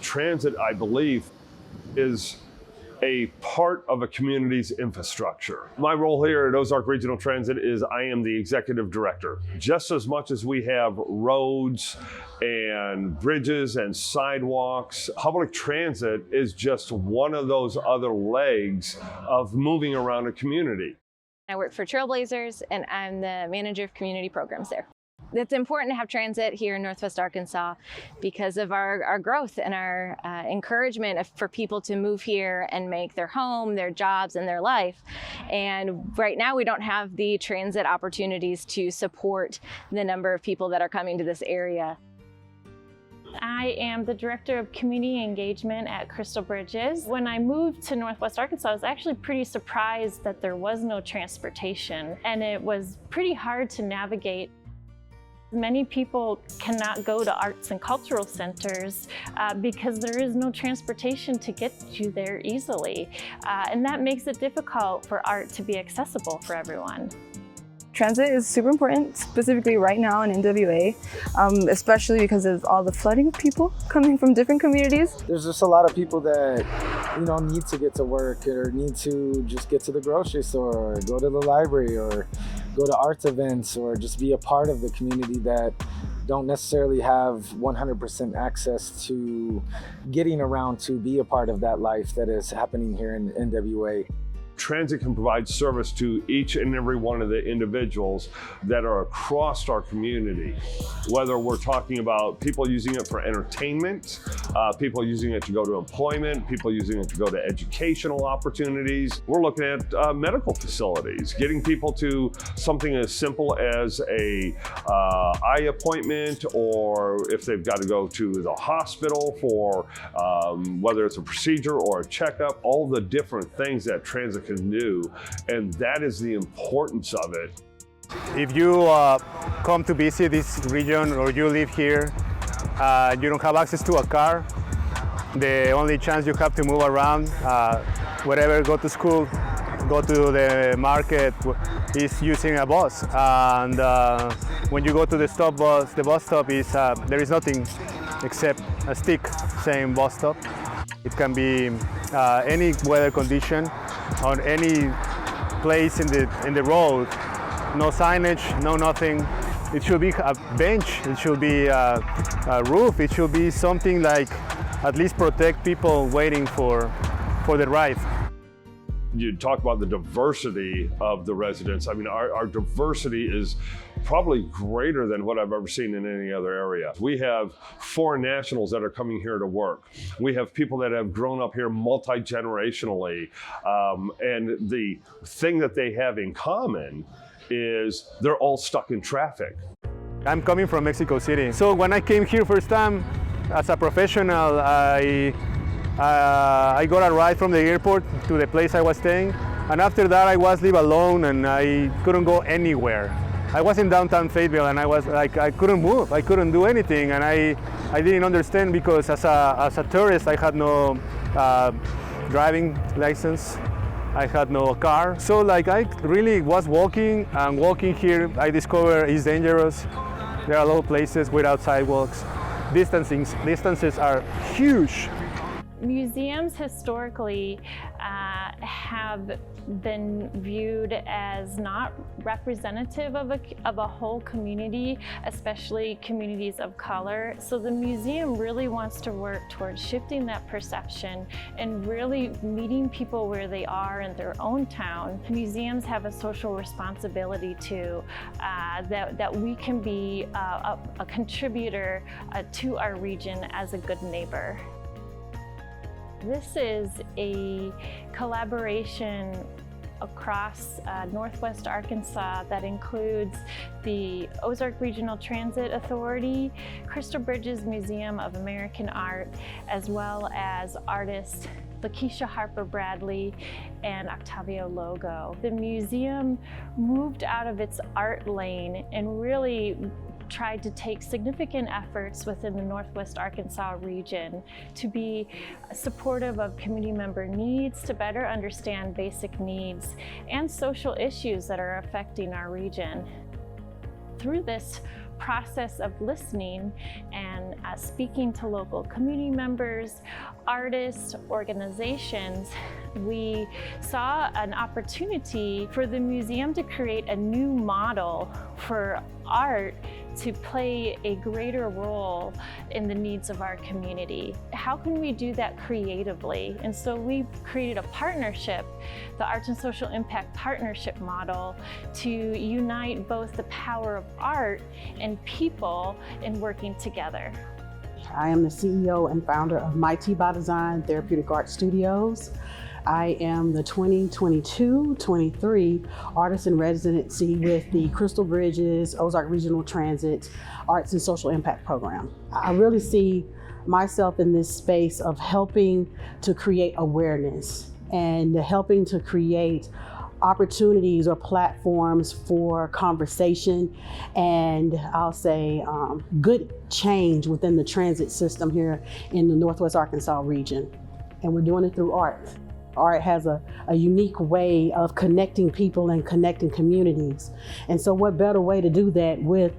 Transit, I believe, is a part of a community's infrastructure. My role here at Ozark Regional Transit is I am the executive director. Just as much as we have roads and bridges and sidewalks, public transit is just one of those other legs of moving around a community. I work for Trailblazers, and I'm the manager of community programs there. It's important to have transit here in Northwest Arkansas because of our growth and our encouragement for people to move here and make their home, their jobs, and their life. And right now we don't have the transit opportunities to support the number of people that are coming to this area. I am the Director of Community Engagement at Crystal Bridges. When I moved to Northwest Arkansas, I was actually pretty surprised that there was no transportation, and it was pretty hard to navigate. Many people cannot go to arts and cultural centers because there is no transportation to get you there easily. And that makes it difficult for art to be accessible for everyone. Transit is super important, specifically right now in NWA, especially because of all the flooding of people coming from different communities. There's just a lot of people that, need to get to work or need to just get to the grocery store or go to the library or go to arts events or just be a part of the community that don't necessarily have 100% access to getting around to be a part of that life that is happening here in NWA. Transit can provide service to each and every one of the individuals that are across our community, whether we're talking about people using it for entertainment, people using it to go to employment, people using it to go to educational opportunities. We're looking at medical facilities, getting people to something as simple as a eye appointment, or if they've got to go to the hospital for whether it's a procedure or a checkup, all the different things that transit can do, and that is the importance of it. If you come to visit this region or you live here, you don't have access to a car, the only chance you have to move around, wherever, go to school, go to the market, is using a bus. And when you go to the bus stop is there is nothing except a stick saying bus stop. It can be any weather condition on any place in the road. No signage, no nothing. It should be a bench, it should be a roof, it should be something like at least protect people waiting for the ride. You talk about the diversity of the residents. I mean, our diversity is probably greater than what I've ever seen in any other area. We have foreign nationals that are coming here to work. We have people that have grown up here multi-generationally. And the thing that they have in common is they're all stuck in traffic. I'm coming from Mexico City. So when I came here first time as a professional, I got a ride from the airport to the place I was staying, and after that I was live alone and I couldn't go anywhere. I was in downtown Fayetteville and I was like, I couldn't move, I couldn't do anything, and I didn't understand because as a tourist I had no driving license, I had no car. So like I really was walking, and walking here I discovered it's dangerous. There are a lot of places without sidewalks. Distances are huge. Museums historically have been viewed as not representative of a whole community, especially communities of color. So the museum really wants to work towards shifting that perception and really meeting people where they are in their own town. Museums have a social responsibility too, that we can be a contributor to our region as a good neighbor. This is a collaboration across Northwest Arkansas that includes the Ozark Regional Transit Authority, Crystal Bridges Museum of American Art, as well as artists Lakisha Harper Bradley and Octavio Logo. The museum moved out of its art lane and really tried to take significant efforts within the Northwest Arkansas region to be supportive of community member needs, to better understand basic needs and social issues that are affecting our region. Through this process of listening and speaking to local community members, artists, organizations, we saw an opportunity for the museum to create a new model for art to play a greater role in the needs of our community. How can we do that creatively? And so we created a partnership, the Arts and Social Impact Partnership model, to unite both the power of art and people in working together. I am the CEO and founder of Mighty by Design Therapeutic Art Studios. I am the 2022-23 Artist in Residency with the Crystal Bridges Ozark Regional Transit Arts and Social Impact Program. I really see myself in this space of helping to create awareness and helping to create opportunities or platforms for conversation and I'll say good change within the transit system here in the Northwest Arkansas region. And we're doing it through art. Art has a unique way of connecting people and connecting communities. And so what better way to do that with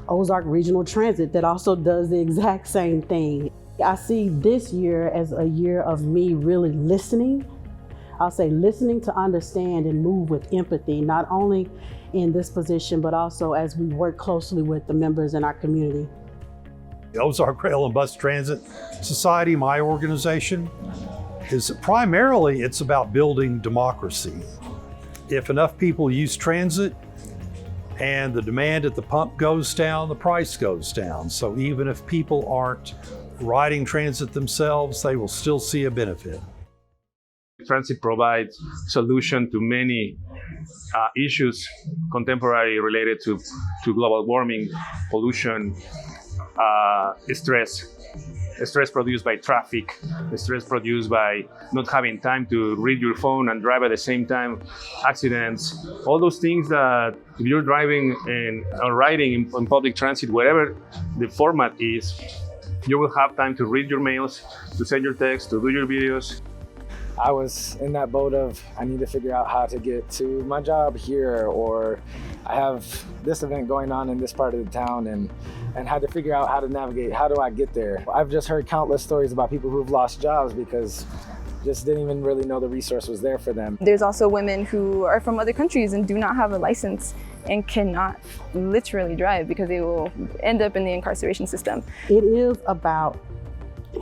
Ozark Regional Transit that also does the exact same thing. I see this year as a year of me really listening. I'll say listening to understand and move with empathy, not only in this position, but also as we work closely with the members in our community. The Ozark Rail and Bus Transit Society, my organization, is primarily it's about building democracy. If enough people use transit and the demand at the pump goes down, the price goes down. So even if people aren't riding transit themselves, they will still see a benefit. Transit provides solution to many issues contemporary related to global warming, pollution, stress produced by traffic, stress produced by not having time to read your phone and drive at the same time, accidents, all those things that if you're driving or riding in public transit, wherever the format is, you will have time to read your mails, to send your texts, to do your videos. I was in that boat of, I need to figure out how to get to my job here, or I have this event going on in this part of the town and had to figure out how to navigate, how do I get there? I've just heard countless stories about people who've lost jobs because just didn't even really know the resource was there for them. There's also women who are from other countries and do not have a license and cannot literally drive because they will end up in the incarceration system. It is about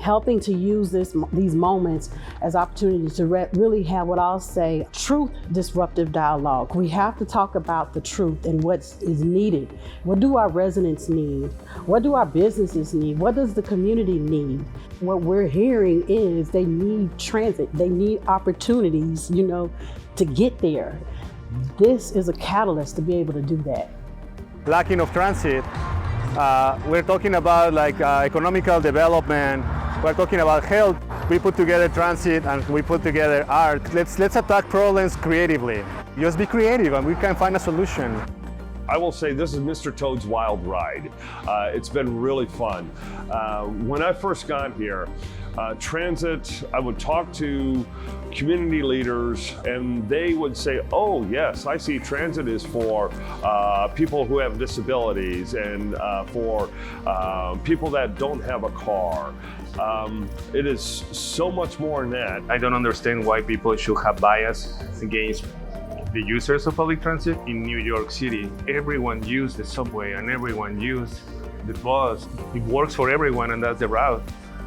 helping to use these moments as opportunities to really have what I'll say truth disruptive dialogue. We have to talk about the truth and what is needed. What do our residents need? What do our businesses need? What does the community need? What we're hearing is they need transit. They need opportunities, to get there. This is a catalyst to be able to do that. Lacking of transit, we're talking about economical development. We're talking about health. We put together transit and we put together art. Let's attack problems creatively. Just be creative and we can find a solution. I will say this is Mr. Toad's Wild Ride. It's been really fun. When I first got here, transit, I would talk to community leaders and they would say, oh yes, I see transit is for people who have disabilities and for people that don't have a car. It is so much more than that. I don't understand why people should have bias against the users of public transit. In New York City, everyone used the subway and everyone used the bus. It works for everyone and that's the route.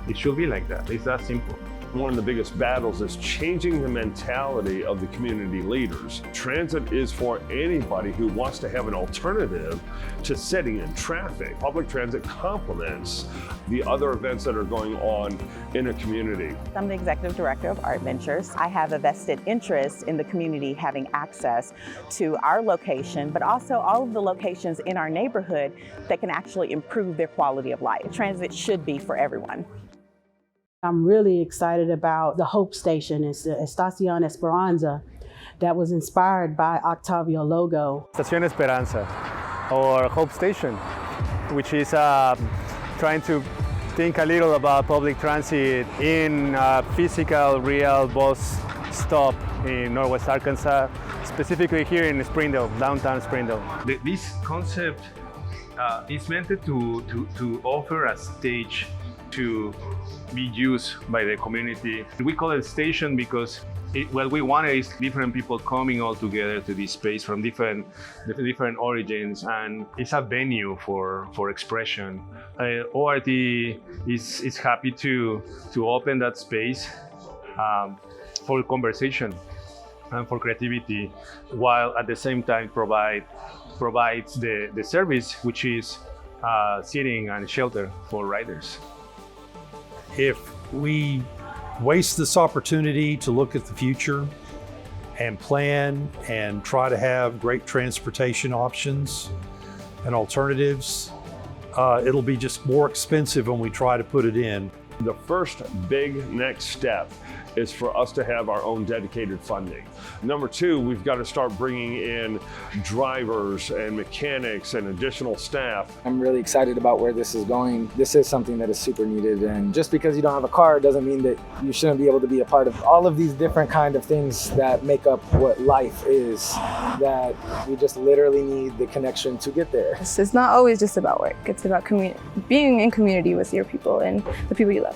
It should be like that. It's that simple. One of the biggest battles is changing the mentality of the community leaders. Transit is for anybody who wants to have an alternative to sitting in traffic. Public transit complements the other events that are going on in a community. I'm the Executive Director of Art Ventures. I have a vested interest in the community having access to our location, but also all of the locations in our neighborhood that can actually improve their quality of life. Transit should be for everyone. I'm really excited about the Hope Station. It's the Estación Esperanza that was inspired by Octavio logo. Estación Esperanza, or Hope Station, which is trying to think a little about public transit in a physical, real bus stop in Northwest Arkansas, specifically here in Springdale, downtown Springdale. This concept It's meant to offer a stage to be used by the community. We call it station because what we want is different people coming all together to this space from different origins, and it's a venue for expression. ORT is happy to open that space for conversation and for creativity, while at the same time provides the service, which is seating and shelter for riders. If we waste this opportunity to look at the future and plan and try to have great transportation options and alternatives, it'll be just more expensive when we try to put it in. The first big next step is for us to have our own dedicated funding. Number two, we've got to start bringing in drivers and mechanics and additional staff. I'm really excited about where this is going. This is something that is super needed, and just because you don't have a car doesn't mean that you shouldn't be able to be a part of all of these different kind of things that make up what life is, that we just literally need the connection to get there. It's not always just about work. It's about being in community with your people and the people you love.